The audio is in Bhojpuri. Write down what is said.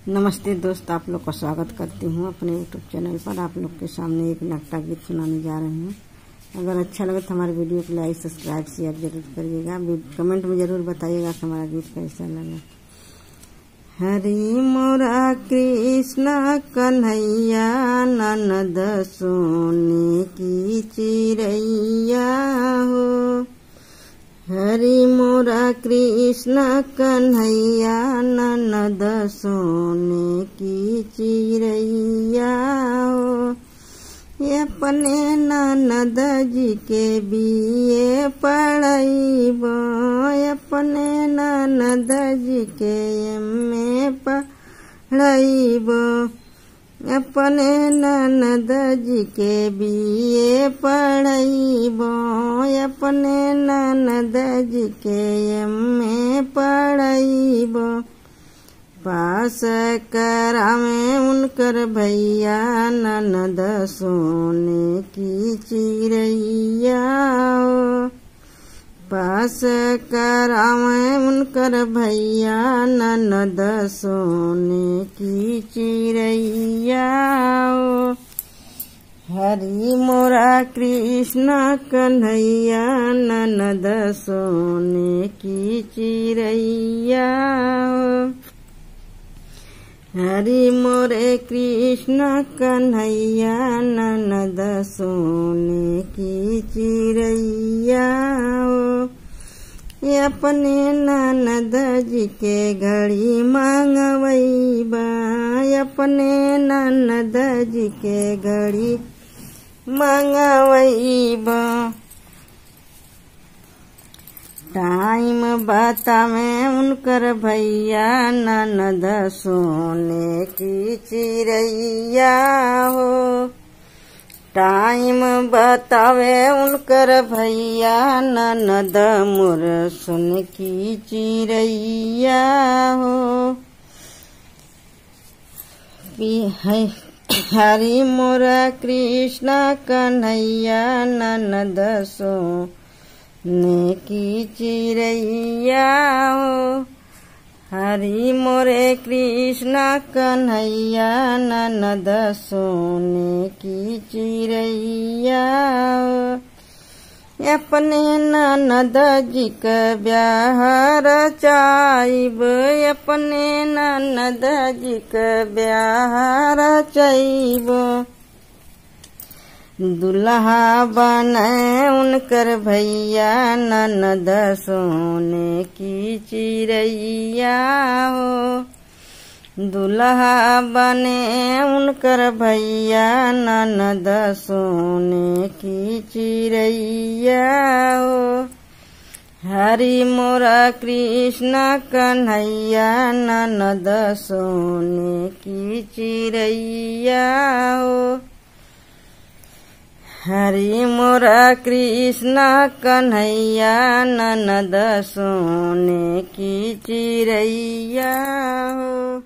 नमस्ते दोस्त, आप लोग का स्वागत करती हूँ अपने यूट्यूब चैनल पर। आप लोग के सामने एक नगता गीत सुनाने जा रही हूँ। अगर अच्छा लगे तो हमारे वीडियो को लाइक, सब्सक्राइब, शेयर जरूर करिएगा। कमेंट में जरूर बताइएगा कि हमारा गीत कैसा लगा। हरि मोरा कृष्ण कन्हैया, ननद सोने की चिड़ैया हो। हरि मोरा कृष्ण कन्हैया, ननद सोने की चिड़ैया हो। ये अपने ननद जी के बीए पढ़ैबो, अपने ननद जी के एमे पढ़ैबो, अपने ननद जी के बीए पढ़ैबो, अपने ननद जी के एमे पढ़ैबो। पास करावे उनकर भैया, ननद सोने की चिड़ैया हो। पास करावे उनकर भैया, ननद सोने की चिड़ैया हो। हरि मोरा कृष्ण कन्हैया, ननद सोने की चिड़ैया हो। हरि मोरे कृष्ण कन्हैया, ननद सोने की चिड़ैया हो। ये अपने ननद जी के घड़ी मांगवैबा, अपने ननद जी के घड़ी मांगवैबा। टाइम बतावे उनकर भैया, ननद सोने की चिड़ैया हो। टाइम बतावे उनकर भैया, ननद मोर सोने की चिड़ैया हो। हरि मोरा कृष्ण कन्हैया, ननद सोने की चिड़ैया हो। हरि मोरे कृष्ण कन्हैया, ननद सोने की चिड़ैया हो। अपने ननद जी का ब्याह रचाइब, अपने ननद जी का ब्याह रचाइब। दुल्हा बने उनकर भैया, ननद सोने की चिड़ैया हो। दुल्हा बने उनकर भैया, ननद सोने की चिड़ैया हो। हरि मोरा कृष्ण कन्हैया, ननद सोने की चिड़ैया हो। हरि मोरा कृष्ण कन्हैया, ननद सोने की चिड़ैया हो।